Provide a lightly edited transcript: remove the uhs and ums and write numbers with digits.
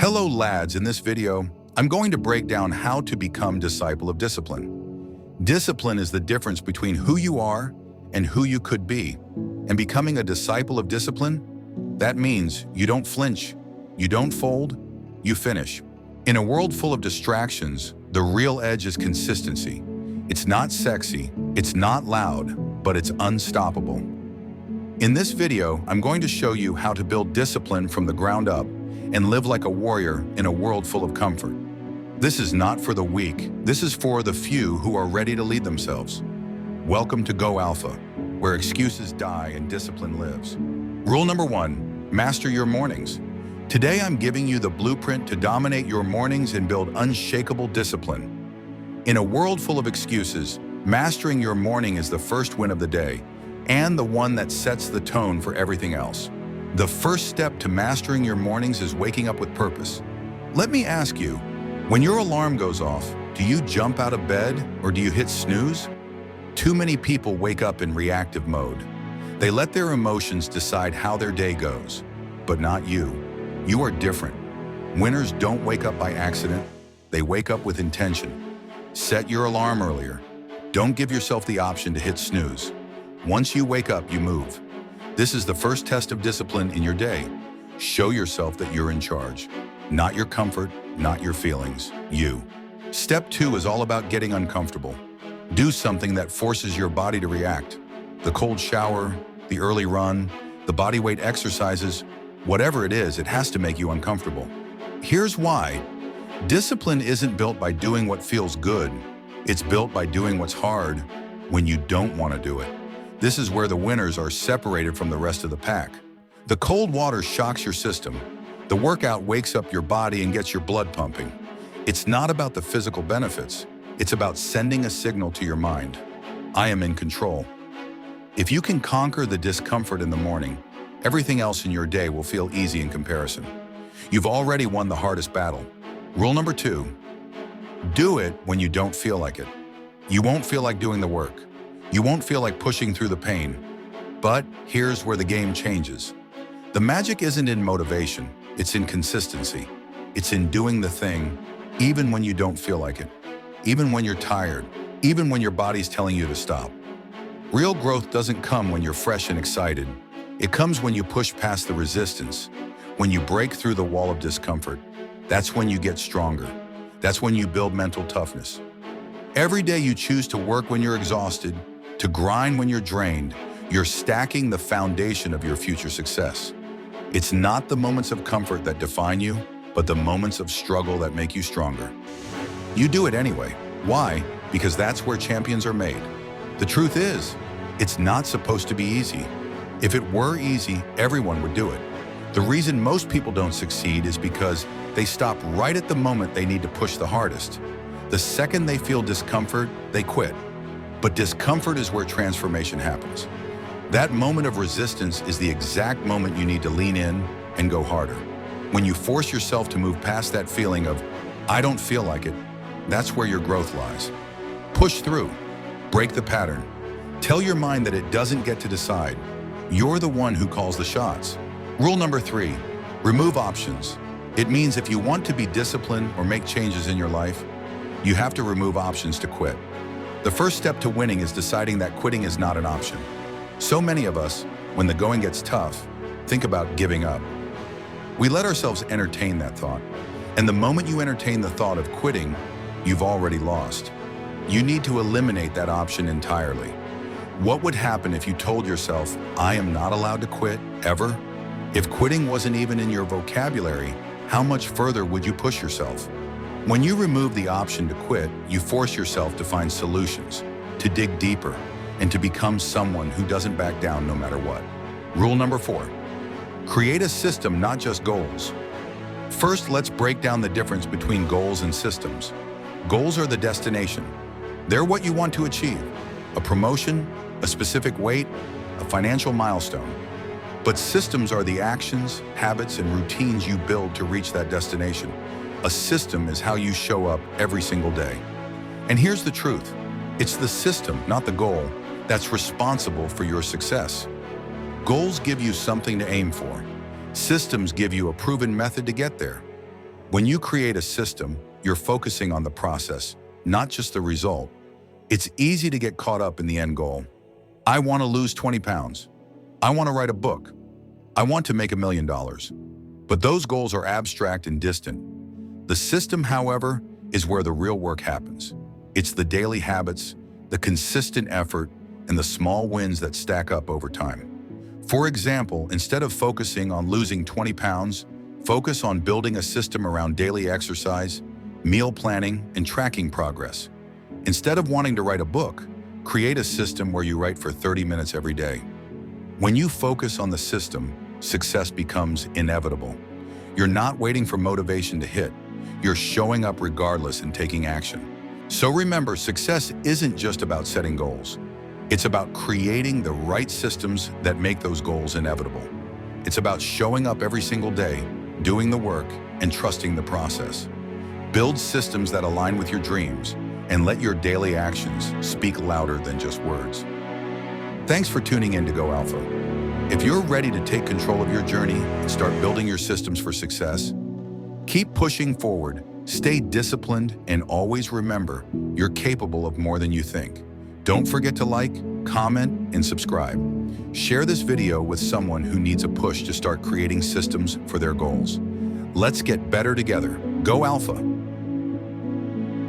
Hello lads, in this video, I'm going to break down how to become disciple of discipline. Discipline is the difference between who you are and who you could be. And becoming a disciple of discipline, that means you don't flinch, you don't fold, you finish. In a world full of distractions, the real edge is consistency. It's not sexy, it's not loud, but it's unstoppable. In this video, I'm going to show you how to build discipline from the ground up and live like a warrior in a world full of comfort. This is not for the weak, this is for the few who are ready to lead themselves. Welcome to Go Alpha, where excuses die and discipline lives. Rule number 1, master your mornings. Today I'm giving you the blueprint to dominate your mornings and build unshakable discipline. In a world full of excuses, mastering your morning is the first win of the day and the one that sets the tone for everything else. The first step to mastering your mornings is waking up with purpose. Let me ask you, when your alarm goes off, do you jump out of bed or do you hit snooze? Too many people wake up in reactive mode. They let their emotions decide how their day goes, but not you. You are different. Winners don't wake up by accident, they wake up with intention. Set your alarm earlier. Don't give yourself the option to hit snooze. Once you wake up, you move. This is the first test of discipline in your day. Show yourself that you're in charge. Not your comfort, not your feelings, you. Step 2 is all about getting uncomfortable. Do something that forces your body to react. The cold shower, the early run, the body weight exercises, whatever it is, it has to make you uncomfortable. Here's why. Discipline isn't built by doing what feels good. It's built by doing what's hard when you don't want to do it. This is where the winners are separated from the rest of the pack. The cold water shocks your system. The workout wakes up your body and gets your blood pumping. It's not about the physical benefits. It's about sending a signal to your mind. I am in control. If you can conquer the discomfort in the morning, everything else in your day will feel easy in comparison. You've already won the hardest battle. Rule number 2, do it when you don't feel like it. You won't feel like doing the work. You won't feel like pushing through the pain. But here's where the game changes. The magic isn't in motivation, it's in consistency. It's in doing the thing, even when you don't feel like it, even when you're tired, even when your body's telling you to stop. Real growth doesn't come when you're fresh and excited. It comes when you push past the resistance, when you break through the wall of discomfort. That's when you get stronger. That's when you build mental toughness. Every day you choose to work when you're exhausted, to grind when you're drained, you're stacking the foundation of your future success. It's not the moments of comfort that define you, but the moments of struggle that make you stronger. You do it anyway. Why? Because that's where champions are made. The truth is, it's not supposed to be easy. If it were easy, everyone would do it. The reason most people don't succeed is because they stop right at the moment they need to push the hardest. The second they feel discomfort, they quit. But discomfort is where transformation happens. That moment of resistance is the exact moment you need to lean in and go harder. When you force yourself to move past that feeling of, I don't feel like it, that's where your growth lies. Push through, break the pattern. Tell your mind that it doesn't get to decide. You're the one who calls the shots. Rule number 3, remove options. It means if you want to be disciplined or make changes in your life, you have to remove options to quit. The first step to winning is deciding that quitting is not an option. So many of us, when the going gets tough, think about giving up. We let ourselves entertain that thought. And the moment you entertain the thought of quitting, you've already lost. You need to eliminate that option entirely. What would happen if you told yourself, I am not allowed to quit, ever? If quitting wasn't even in your vocabulary, how much further would you push yourself? When you remove the option to quit, you force yourself to find solutions, to dig deeper, and to become someone who doesn't back down no matter what. Rule number 4, create a system, not just goals. First, let's break down the difference between goals and systems. Goals are the destination. They're what you want to achieve, a promotion, a specific weight, a financial milestone. But systems are the actions, habits, and routines you build to reach that destination. A system is how you show up every single day. And here's the truth. It's the system, not the goal, that's responsible for your success. Goals give you something to aim for. Systems give you a proven method to get there. When you create a system, you're focusing on the process, not just the result. It's easy to get caught up in the end goal. I want to lose 20 pounds. I want to write a book. I want to make $1 million. But those goals are abstract and distant. The system, however, is where the real work happens. It's the daily habits, the consistent effort, and the small wins that stack up over time. For example, instead of focusing on losing 20 pounds, focus on building a system around daily exercise, meal planning, and tracking progress. Instead of wanting to write a book, create a system where you write for 30 minutes every day. When you focus on the system, success becomes inevitable. You're not waiting for motivation to hit. You're showing up regardless and taking action. So remember, success isn't just about setting goals. It's about creating the right systems that make those goals inevitable. It's about showing up every single day, doing the work, and trusting the process. Build systems that align with your dreams, and let your daily actions speak louder than just words. Thanks for tuning in to Go Alpha. If you're ready to take control of your journey and start building your systems for success, keep pushing forward, stay disciplined, and always remember, you're capable of more than you think. Don't forget to like, comment, and subscribe. Share this video with someone who needs a push to start creating systems for their goals. Let's get better together. Go Alpha!